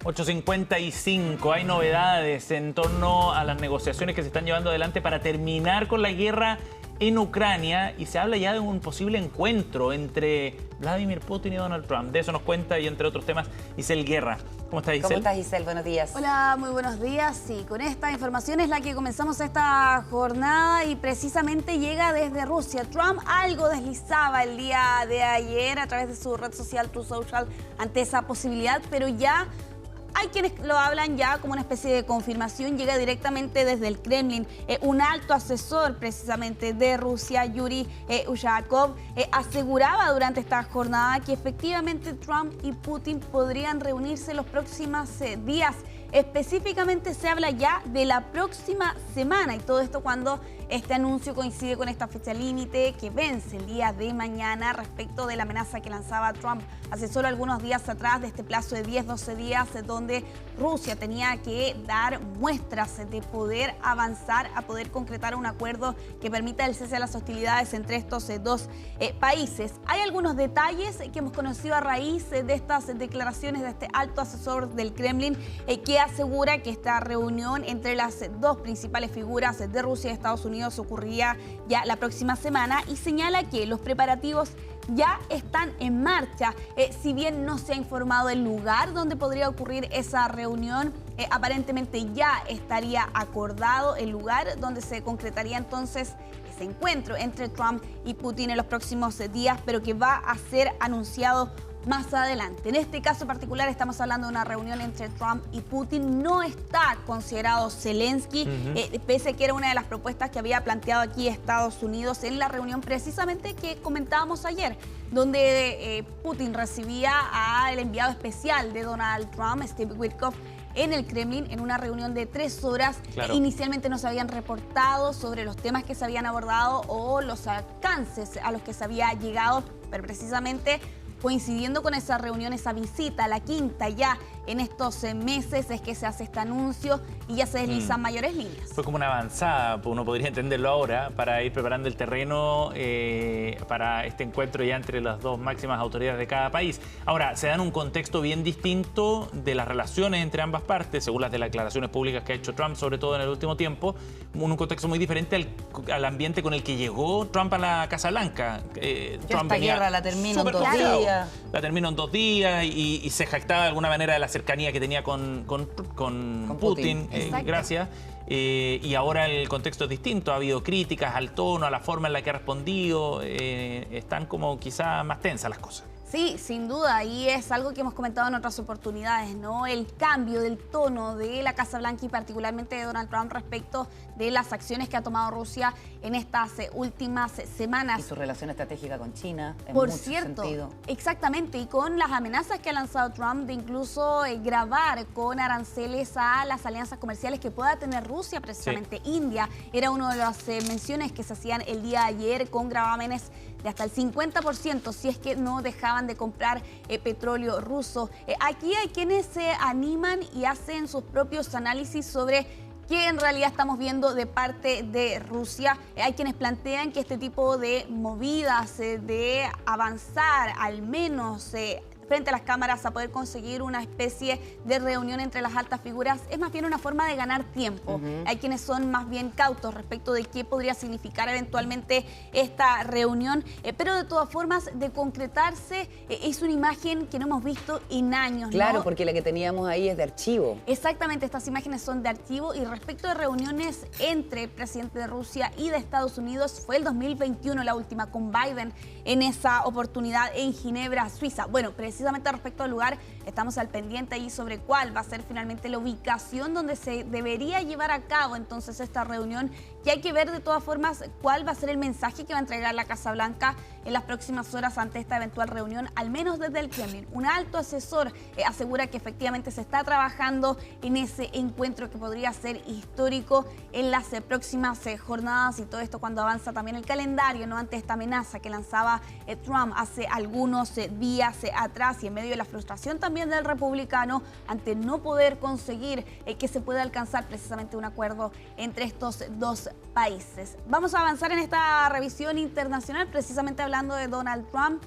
8:55. Hay novedades en torno a las negociaciones que se están llevando adelante para terminar con la guerra en Ucrania, y se habla ya de un posible encuentro entre Vladimir Putin y Donald Trump. De eso nos cuenta, y entre otros temas, Giselle Guerra. ¿Cómo estás, Giselle? ¿Cómo estás, Giselle? Buenos días. Hola, muy buenos días. Sí, con esta información es la que comenzamos esta jornada y precisamente llega desde Rusia. Trump algo deslizaba el día de ayer a través de su red social Truth Social ante esa posibilidad, pero ya hay quienes lo hablan ya como una especie de confirmación. Llega directamente desde el Kremlin. Un alto asesor precisamente de Rusia, Yuri Ushakov, aseguraba durante esta jornada que efectivamente Trump y Putin podrían reunirse los próximos días. Específicamente se habla ya de la próxima semana, y todo esto cuando este anuncio coincide con esta fecha límite que vence el día de mañana respecto de la amenaza que lanzaba Trump hace solo algunos días atrás, de este plazo de 10-12 días donde Rusia tenía que dar muestras de poder avanzar a poder concretar un acuerdo que permita el cese de las hostilidades entre estos dos países. Hay algunos detalles que hemos conocido a raíz de estas declaraciones de este alto asesor del Kremlin que asegura que esta reunión entre las dos principales figuras de Rusia y Estados Unidos ocurriría ya la próxima semana, y señala que los preparativos ya están en marcha. Si bien no se ha informado el lugar donde podría ocurrir esa reunión, aparentemente ya estaría acordado el lugar donde se concretaría entonces ese encuentro entre Trump y Putin en los próximos días, pero que va a ser anunciado más adelante. En este caso particular estamos hablando de una reunión entre Trump y Putin. No está considerado Zelensky, pese a que era una de las propuestas que había planteado aquí Estados Unidos en la reunión precisamente que comentábamos ayer, donde Putin recibía al enviado especial de Donald Trump, Steve Witkoff, en el Kremlin, en una reunión de 3 horas. Claro. Inicialmente no se habían reportado sobre los temas que se habían abordado o los alcances a los que se había llegado, pero precisamente coincidiendo con esa reunión, esa visita, la quinta ya en estos meses, es que se hace este anuncio y ya se deslizan mayores líneas. Fue como una avanzada, uno podría entenderlo ahora, para ir preparando el terreno para este encuentro ya entre las dos máximas autoridades de cada país. Ahora, se da en un contexto bien distinto de las relaciones entre ambas partes, según las declaraciones públicas que ha hecho Trump, sobre todo en el último tiempo, un contexto muy diferente al ambiente con el que llegó Trump a la Casa Blanca. Esta guerra la termino en 2 días. La terminó en 2 días y se jactaba de alguna manera de la cercanía que tenía con Putin. Gracias. Y ahora el contexto es distinto. Ha habido críticas al tono, a la forma en la que ha respondido. Están como quizá más tensas las cosas. Sí, sin duda, y es algo que hemos comentado en otras oportunidades, ¿no? El cambio del tono de la Casa Blanca y particularmente de Donald Trump respecto de las acciones que ha tomado Rusia en estas últimas semanas. Y su relación estratégica con China, en Por mucho cierto, sentido. Exactamente, y con las amenazas que ha lanzado Trump de incluso gravar con aranceles a las alianzas comerciales que pueda tener Rusia, precisamente. Sí. India era una de las menciones que se hacían el día de ayer, con gravámenes de hasta el 50% si es que no dejaban de comprar petróleo ruso. Aquí hay quienes se animan y hacen sus propios análisis sobre qué en realidad estamos viendo de parte de Rusia. Hay quienes plantean que este tipo de movidas, de avanzar al menos frente a las cámaras a poder conseguir una especie de reunión entre las altas figuras, es más bien una forma de ganar tiempo. Hay quienes son más bien cautos respecto de qué podría significar eventualmente esta reunión, pero de todas formas, de concretarse, es una imagen que no hemos visto en años. Claro, ¿no? porque la que teníamos ahí es de archivo. Exactamente, estas imágenes son de archivo, y respecto de reuniones entre el presidente de Rusia y de Estados Unidos, fue el 2021 la última, con Biden en esa oportunidad en Ginebra, Suiza. Bueno, precisamente respecto al lugar, estamos al pendiente ahí sobre cuál va a ser finalmente la ubicación donde se debería llevar a cabo entonces esta reunión, y hay que ver de todas formas cuál va a ser el mensaje que va a entregar la Casa Blanca en las próximas horas ante esta eventual reunión, al menos desde el Kremlin. Un alto asesor asegura que efectivamente se está trabajando en ese encuentro que podría ser histórico en las próximas jornadas, y todo esto cuando avanza también el calendario, ¿no? Ante esta amenaza que lanzaba Trump hace algunos días atrás, y en medio de la frustración también del republicano ante no poder conseguir que se pueda alcanzar precisamente un acuerdo entre estos dos países. Vamos a avanzar en esta revisión internacional, precisamente hablando de Donald Trump.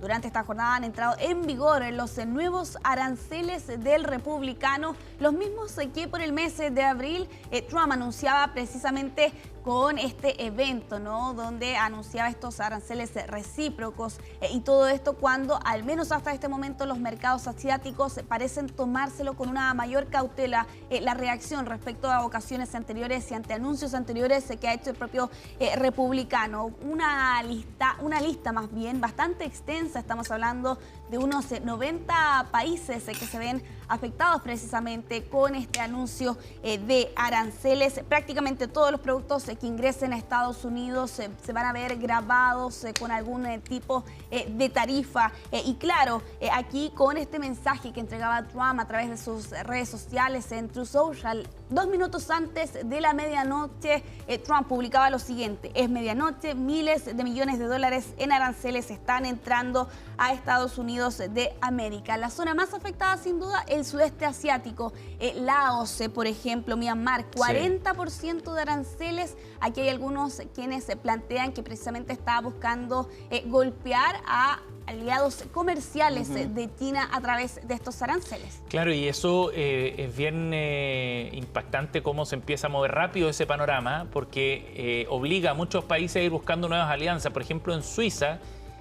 Durante esta jornada han entrado en vigor los nuevos aranceles del republicano, los mismos que por el mes de abril Trump anunciaba precisamente con este evento, ¿no? Donde anunciaba estos aranceles recíprocos y todo esto cuando, al menos hasta este momento, los mercados asiáticos parecen tomárselo con una mayor cautela. La reacción respecto a ocasiones anteriores y ante anuncios anteriores que ha hecho el propio republicano. Una lista más bien bastante extensa, estamos hablando de unos 90 países que se ven afectados precisamente con este anuncio de aranceles. Prácticamente todos los productos que ingresen a Estados Unidos se van a ver grabados con algún tipo de tarifa. Y claro, aquí con este mensaje que entregaba Trump a través de sus redes sociales en Truth Social, 2 minutos antes de la medianoche, Trump publicaba lo siguiente: es medianoche, miles de millones de dólares en aranceles están entrando a Estados Unidos de América. La zona más afectada, sin duda, el sudeste asiático, Laos, por ejemplo, Myanmar, 40% de aranceles. Aquí hay algunos quienes se plantean que precisamente está buscando golpear a aliados comerciales de China a través de estos aranceles. Claro, y eso es bien impactante cómo se empieza a mover rápido ese panorama, porque obliga a muchos países a ir buscando nuevas alianzas. Por ejemplo, en Suiza,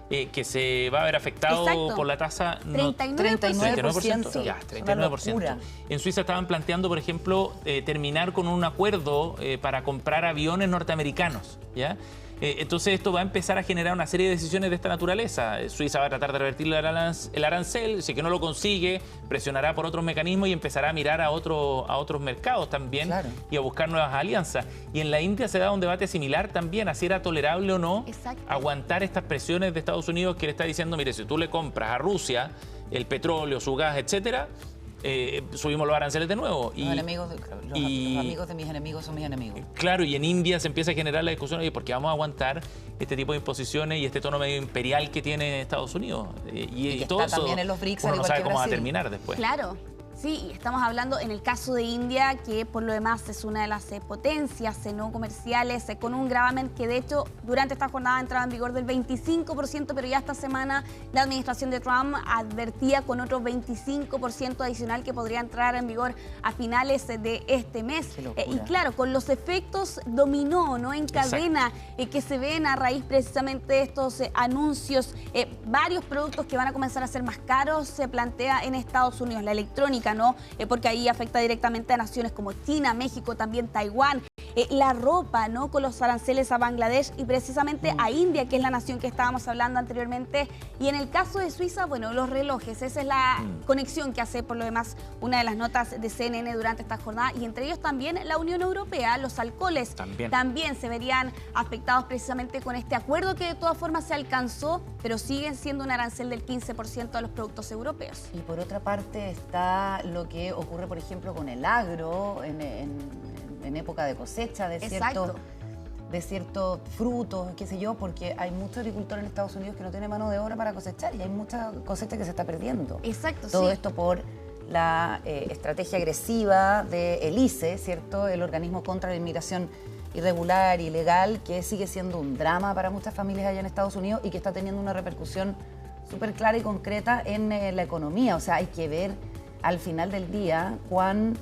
que se va a ver afectado por la tasa... 39%. Ya, 39%. En Suiza estaban planteando, por ejemplo, terminar con un acuerdo para comprar aviones norteamericanos, ¿ya? Entonces esto va a empezar a generar una serie de decisiones de esta naturaleza. Suiza va a tratar de revertir el arancel, si que no lo consigue, presionará por otros mecanismos y empezará a mirar a otros mercados también, claro, y a buscar nuevas alianzas. Y en la India se da un debate similar también, a si era tolerable o no aguantar estas presiones de Estados Unidos, que le está diciendo, mire, si tú le compras a Rusia el petróleo, su gas, etcétera, subimos los aranceles de nuevo. Los amigos de mis enemigos son mis enemigos. Claro, y en India se empieza a generar la discusión, ¿por qué vamos a aguantar este tipo de imposiciones y este tono medio imperial que tiene Estados Unidos? Y todo eso, también en los BRICS, uno no sabe cómo va a terminar después. Claro. Sí, estamos hablando en el caso de India, que por lo demás es una de las potencias no comerciales, con un gravamen que de hecho durante esta jornada entraba en vigor del 25%, pero ya esta semana la administración de Trump advertía con otro 25% adicional que podría entrar en vigor a finales de este mes. Y claro, con los efectos dominó, ¿no?, en cadena que se ven a raíz precisamente de estos anuncios, varios productos que van a comenzar a ser más caros se plantea en Estados Unidos, la electrónica, ¿no? Porque ahí afecta directamente a naciones como China, México, también Taiwán. La ropa, ¿no?, con los aranceles a Bangladesh y precisamente a India, que es la nación que estábamos hablando anteriormente. Y en el caso de Suiza, bueno, los relojes, esa es la conexión que hace por lo demás una de las notas de CNN durante esta jornada, y entre ellos también la Unión Europea, los alcoholes también se verían afectados precisamente con este acuerdo que de todas formas se alcanzó, pero siguen siendo un arancel del 15% a los productos europeos. Y por otra parte está lo que ocurre, por ejemplo, con el agro en época de cosecha de ciertos frutos, qué sé yo, porque hay muchos agricultores en Estados Unidos que no tienen mano de obra para cosechar y hay mucha cosecha que se está perdiendo. Todo esto por la estrategia agresiva del ICE, ¿cierto?, el organismo contra la inmigración irregular, ilegal, que sigue siendo un drama para muchas familias allá en Estados Unidos y que está teniendo una repercusión súper clara y concreta en la economía. O sea, hay que ver al final del día cuán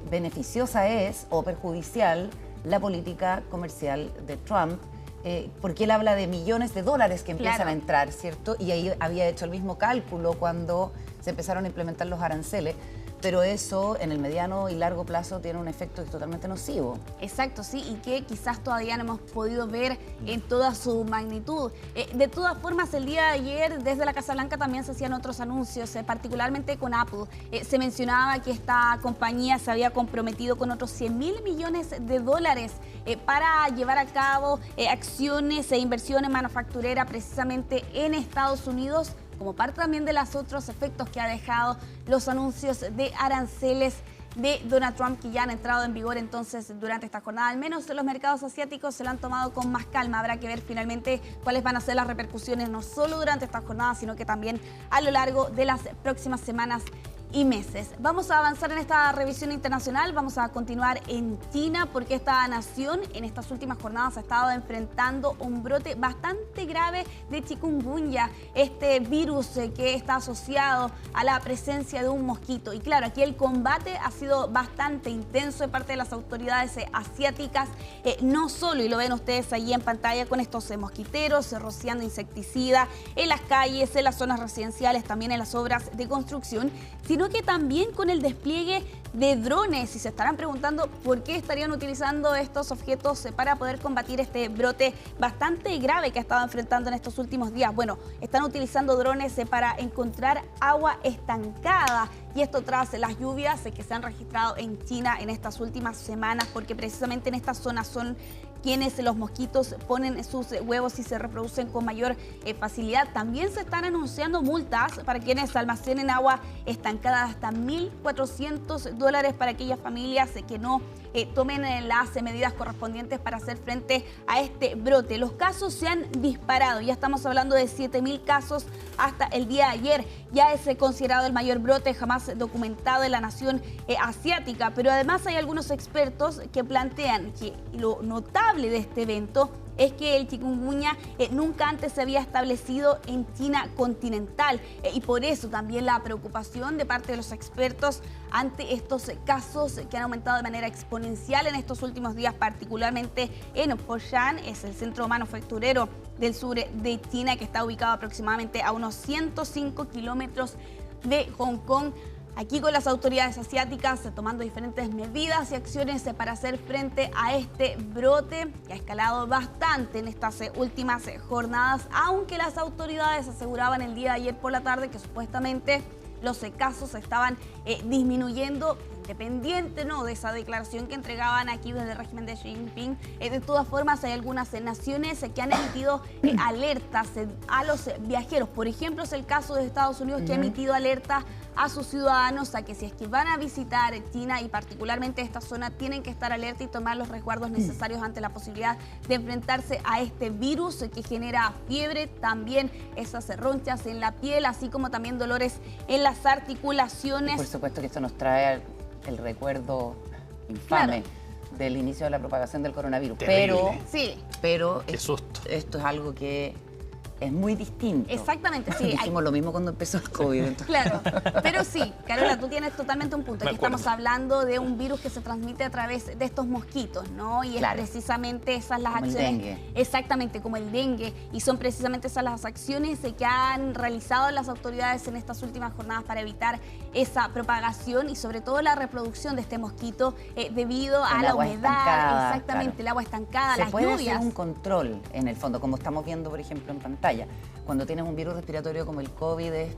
beneficiosa es o perjudicial la política comercial de Trump, porque él habla de millones de dólares que empiezan a entrar, ¿cierto? Y ahí había hecho el mismo cálculo cuando se empezaron a implementar los aranceles, pero eso en el mediano y largo plazo tiene un efecto totalmente nocivo. Exacto, sí, y que quizás todavía no hemos podido ver en toda su magnitud. De todas formas, el día de ayer desde la Casa Blanca también se hacían otros anuncios, particularmente con Apple. Se mencionaba que esta compañía se había comprometido con otros 100.000 millones de dólares para llevar a cabo acciones e inversiones manufactureras precisamente en Estados Unidos, como parte también de los otros efectos que ha dejado los anuncios de aranceles de Donald Trump, que ya han entrado en vigor entonces durante esta jornada. Al menos los mercados asiáticos se lo han tomado con más calma. Habrá que ver finalmente cuáles van a ser las repercusiones, no solo durante esta jornada, sino que también a lo largo de las próximas semanas y meses. Vamos a avanzar en esta revisión internacional, vamos a continuar en China porque esta nación en estas últimas jornadas ha estado enfrentando un brote bastante grave de chikungunya, este virus que está asociado a la presencia de un mosquito. Y claro, aquí el combate ha sido bastante intenso de parte de las autoridades asiáticas, no solo, y lo ven ustedes ahí en pantalla con estos mosquiteros, rociando insecticida en las calles, en las zonas residenciales, también en las obras de construcción, sino que también con el despliegue de drones. Y se estarán preguntando por qué estarían utilizando estos objetos para poder combatir este brote bastante grave que ha estado enfrentando en estos últimos días. Bueno, están utilizando drones para encontrar agua estancada, y esto tras las lluvias que se han registrado en China en estas últimas semanas, porque precisamente en esta zona son quienes los mosquitos ponen sus huevos y se reproducen con mayor facilidad. También se están anunciando multas para quienes almacenen agua estancada, hasta $1.400 para aquellas familias que no tomen las medidas correspondientes para hacer frente a este brote. Los casos se han disparado, ya estamos hablando de 7.000 casos hasta el día de ayer. Ya es considerado el mayor brote jamás documentado en la nación asiática, pero además hay algunos expertos que plantean que lo notable de este evento es que el chikungunya nunca antes se había establecido en China continental, y por eso también la preocupación de parte de los expertos ante estos casos que han aumentado de manera exponencial en estos últimos días, particularmente en Foshan, es el centro manufacturero del sur de China, que está ubicado aproximadamente a unos 105 kilómetros de Hong Kong. Aquí con las autoridades asiáticas tomando diferentes medidas y acciones para hacer frente a este brote que ha escalado bastante en estas últimas jornadas, aunque las autoridades aseguraban el día de ayer por la tarde que supuestamente los casos estaban disminuyendo, independiente, ¿no?, de esa declaración que entregaban aquí desde el régimen de Xi Jinping. De todas formas, hay algunas naciones que han emitido alertas a los viajeros. Por ejemplo, es el caso de Estados Unidos, que ha emitido alertas a sus ciudadanos a que si es que van a visitar China y particularmente esta zona, tienen que estar alerta y tomar los resguardos necesarios ante la posibilidad de enfrentarse a este virus que genera fiebre, también esas ronchas en la piel, así como también dolores en las articulaciones. Y por supuesto que esto nos trae el recuerdo infame del inicio de la propagación del coronavirus. Terrible. Pero Qué susto. Esto es algo que es muy distinto. Exactamente, sí. Dijimos lo mismo cuando empezó el COVID. Entonces. Claro, pero sí, Carola, tú tienes totalmente un punto. Aquí estamos hablando de un virus que se transmite a través de estos mosquitos, ¿no? Y es precisamente esas las como acciones. el dengue. Exactamente, como el dengue. Y son precisamente esas las acciones que han realizado las autoridades en estas últimas jornadas para evitar esa propagación y sobre todo la reproducción de este mosquito debido a la humedad. Exactamente, el agua estancada, las lluvias. Se puede hacer un control en el fondo, como estamos viendo, por ejemplo, en pantalla. Cuando tienes un virus respiratorio como el COVID, es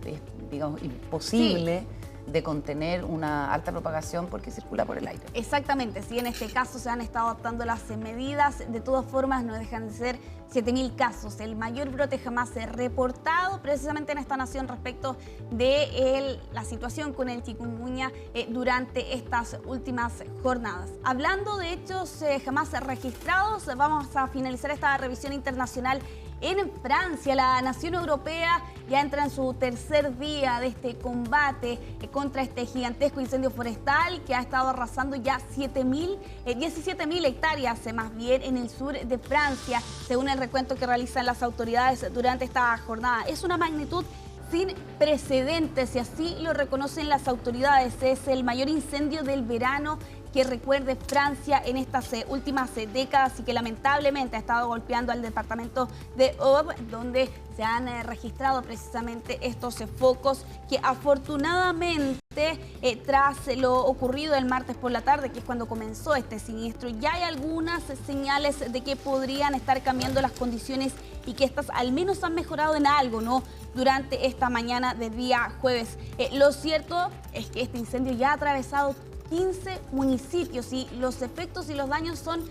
digamos, imposible de contener una alta propagación porque circula por el aire. Exactamente, sí, en este caso se han estado adoptando las medidas. De todas formas, no dejan de ser 7.000 casos, el mayor brote jamás reportado precisamente en esta nación respecto de la situación con el chikungunya durante estas últimas jornadas. Hablando de hechos jamás registrados, vamos a finalizar esta revisión internacional en Francia. La nación europea ya entra en su tercer día de este combate contra este gigantesco incendio forestal que ha estado arrasando ya 17.000 hectáreas más bien en el sur de Francia, según el recuento que realizan las autoridades durante esta jornada. Es una magnitud sin precedentes y así lo reconocen las autoridades. Es el mayor incendio del verano que recuerde Francia en estas últimas décadas y que lamentablemente ha estado golpeando al departamento de Aube, donde se han registrado precisamente estos focos que afortunadamente tras lo ocurrido el martes por la tarde, que es cuando comenzó este siniestro, ya hay algunas señales de que podrían estar cambiando las condiciones y que estas al menos han mejorado en algo, ¿no?, durante esta mañana del día jueves. Lo cierto es que este incendio ya ha atravesado 15 municipios y los efectos y los daños son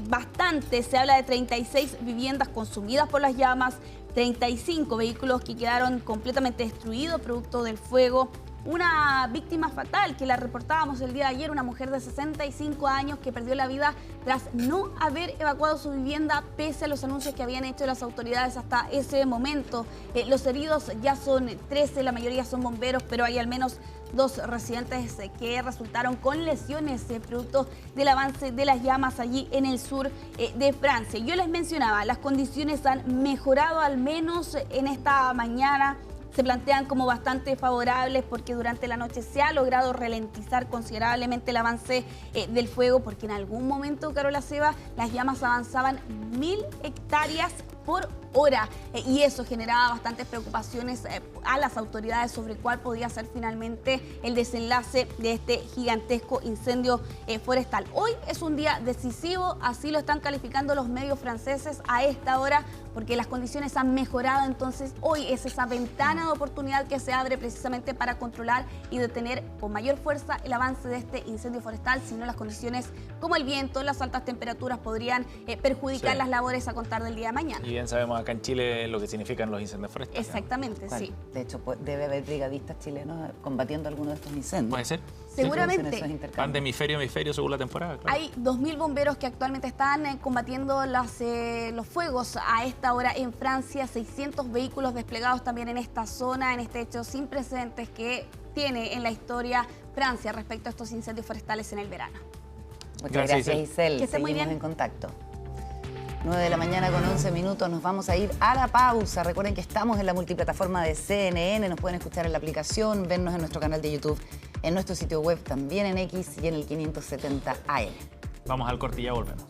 bastantes. Se habla de 36 viviendas consumidas por las llamas, 35 vehículos que quedaron completamente destruidos producto del fuego, una víctima fatal que la reportábamos el día de ayer, una mujer de 65 años que perdió la vida tras no haber evacuado su vivienda pese a los anuncios que habían hecho las autoridades hasta ese momento. Los heridos ya son 13, la mayoría son bomberos, pero hay al menos 2 residentes que resultaron con lesiones producto del avance de las llamas allí en el sur de Francia. Yo les mencionaba, las condiciones han mejorado al menos en esta mañana. Se plantean como bastante favorables porque durante la noche se ha logrado ralentizar considerablemente el avance del fuego, porque en algún momento, Carola Seba, las llamas avanzaban 1000 hectáreas por hora y eso generaba bastantes preocupaciones a las autoridades sobre cuál podía ser finalmente el desenlace de este gigantesco incendio forestal. Hoy es un día decisivo, así lo están calificando los medios franceses a esta hora, porque las condiciones han mejorado, entonces hoy es esa ventana de oportunidad que se abre precisamente para controlar y detener con mayor fuerza el avance de este incendio forestal, si no las condiciones como el viento, las altas temperaturas podrían perjudicar las labores a contar del día de mañana. Y bien sabemos acá en Chile lo que significan los incendios forestales. Exactamente, ¿no? Sí. De hecho, debe haber brigadistas chilenos combatiendo algunos de estos incendios. Puede ser. Seguramente. Van de hemisferio a hemisferio según la temporada. Claro. Hay 2000 bomberos que actualmente están combatiendo los fuegos a esta hora en Francia, 600 vehículos desplegados también en esta zona, en este hecho sin precedentes que tiene en la historia Francia respecto a estos incendios forestales en el verano. Muchas gracias, Isel. Que esté muy bien. En contacto. 9 de la mañana con 11 minutos, nos vamos a ir a la pausa. Recuerden que estamos en la multiplataforma de CNN, nos pueden escuchar en la aplicación, vernos en nuestro canal de YouTube, en nuestro sitio web, también en X y en el 570 AM. Vamos al corte y ya volvemos.